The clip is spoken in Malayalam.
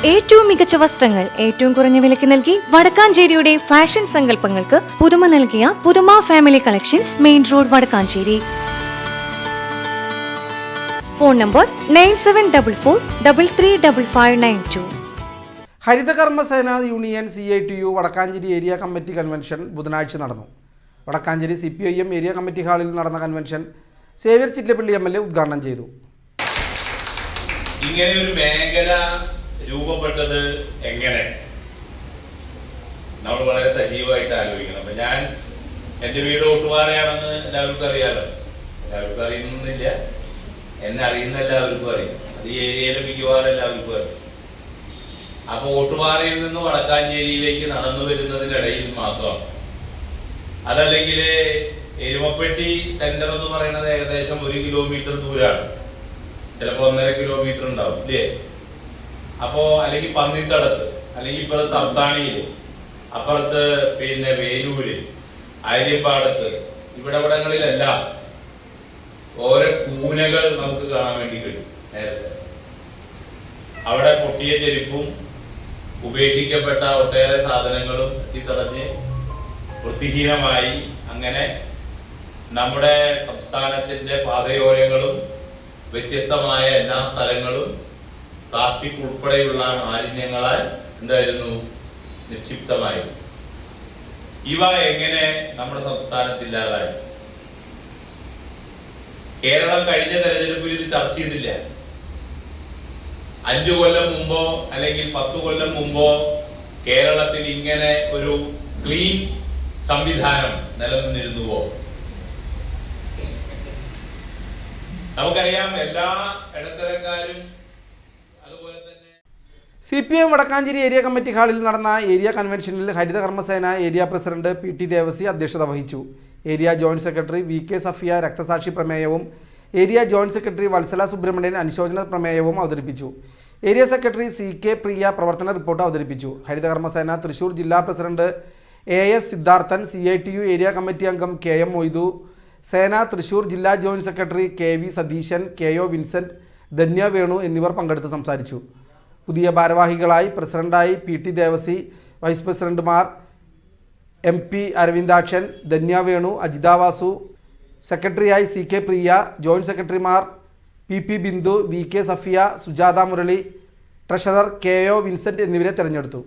ഏറ്റവും മികച്ച വസ്ത്രങ്ങൾ ഏറ്റവും കുറഞ്ഞ വിലയ്ക്ക് നൽകി വടക്കാഞ്ചേരിയുടെ ഫാഷൻ സങ്കല്പങ്ങൾക്ക് പുതുമ നൽകിയ പുതുമ family collections, main road, Vadakkanchery. Phone number 9744335592. Harithakarmasena union CITU Vadakkanchery area committee convention ബുധനാഴ്ച നടന്നു. വടക്കാഞ്ചേരി CPIM ഏരിയ കമ്മിറ്റി ഹാളിൽ നടന്ന കൺവെൻഷൻ സേവ്യർ ചിറ്റലപ്പള്ളി MLA ഉദ്ഘാടനം ചെയ്തു. ഇങ്ങനെ ഒരു മേഖല രൂപപ്പെട്ടത് എങ്ങനെ നമ്മൾ വളരെ സജീവമായിട്ട് ആലോചിക്കണം. അപ്പൊ ഞാൻ എൻ്റെ വീട് ഓട്ടുപാറയാണെന്ന് എല്ലാവർക്കും അറിയാലോ. എല്ലാവർക്കും അറിയുന്നില്ല, എന്നെ അറിയുന്ന എല്ലാവർക്കും അറിയും. അത് ഈ ഏരിയയിലെ മിക്കവാറും എല്ലാവർക്കും അറിയും. അപ്പൊ ഓട്ടുപാറയിൽ നിന്ന് വടക്കാഞ്ചേരിയിലേക്ക് നടന്നു വരുന്നതിനിടയിൽ മാത്രം, അതല്ലെങ്കിൽ എരുമപ്പെട്ടി സെന്റർ എന്ന് പറയുന്നത് ഏകദേശം 1 കിലോമീറ്റർ ദൂരമാണ്, ചിലപ്പോൾ 1.5 കിലോമീറ്റർ ഉണ്ടാവും ഇല്ലേ. അപ്പോ അല്ലെങ്കിൽ പന്നിത്തടത്ത്, അല്ലെങ്കിൽ ഇപ്പുറത്ത് അത്താണിയില്, അപ്പുറത്ത് പിന്നെ വേലൂര്, ആര്യമ്പാടത്ത്, ഇവിടങ്ങളിലെല്ലാം ഓരോ കൂനകൾ നമുക്ക് കാണാൻ വേണ്ടി കഴിയും. നേരത്തെ അവിടെ പൊട്ടിയ ചെരുപ്പും ഉപേക്ഷിക്കപ്പെട്ട ഒട്ടേറെ സാധനങ്ങളും എത്തിത്തടഞ്ഞ് വൃത്തിഹീനമായി അങ്ങനെ നമ്മുടെ സംസ്ഥാനത്തിന്റെ പാതയോരങ്ങളും വ്യത്യസ്തമായ എല്ലാ സ്ഥലങ്ങളും പ്ലാസ്റ്റിക് ഉൾപ്പെടെയുള്ള മാലിന്യങ്ങളാൽ എന്തായിരുന്നു, നിക്ഷിപ്തമായി. ഇവ എങ്ങനെ നമ്മുടെ സംസ്ഥാനത്തില്ലാതായി? കേരളം കഴിഞ്ഞ തെരഞ്ഞെടുപ്പിൽ ഇത് ചർച്ച ചെയ്തില്ല. 5 കൊല്ലം മുമ്പോ അല്ലെങ്കിൽ 10 കൊല്ലം മുമ്പോ കേരളത്തിൽ ഇങ്ങനെ ഒരു ക്ലീൻ സംവിധാനം നിലനിന്നിരുന്നുവോ? നമുക്കറിയാം, എല്ലാ ഇടത്തരക്കാരും അതുപോലെ തന്നെ. CPIM വടക്കാഞ്ചേരി ഏരിയ കമ്മിറ്റി ഹാളിൽ നടന്ന ഏരിയ കൺവെൻഷനിൽ ഹരിതകർമ്മസേന ഏരിയ പ്രസിഡന്റ് PT ദേവസി അധ്യക്ഷത വഹിച്ചു. Area joint secretary VK Safiya രക്തസാക്ഷി പ്രമേയവും area joint secretary Vatsala Subrahmanyan അനുശോചന പ്രമേയവും അവതരിപ്പിച്ചു. ഏരിയ സെക്രട്ടറി CK പ്രിയ പ്രവർത്തന റിപ്പോർട്ട് അവതരിപ്പിച്ചു. ഹരിതകർമ്മസേന തൃശൂർ ജില്ലാ president AS Siddharthan, CITU area committee അംഗം KM മൊയ്തു, സേന തൃശൂർ ജില്ലാ joint secretary KV Satheesan, KO Vincent, Dhanya Venu എന്നിവർ പങ്കെടുത്ത് സംസാരിച്ചു. പുതിയ ഭാരവാഹികളായി പ്രസിഡന്റായി PT ദേവസി, വൈസ് പ്രസിഡന്റുമാർ MP അരവിന്ദാക്ഷൻ, ധന്യ വേണു, അജിത വാസു, സെക്രട്ടറിയായി CK പ്രിയ, ജോയിന്റ് സെക്രട്ടറിമാർ PP Bindu, VK Safiya, Sujatha Murali, treasurer KO Vincent എന്നിവരെ തെരഞ്ഞെടുത്തു.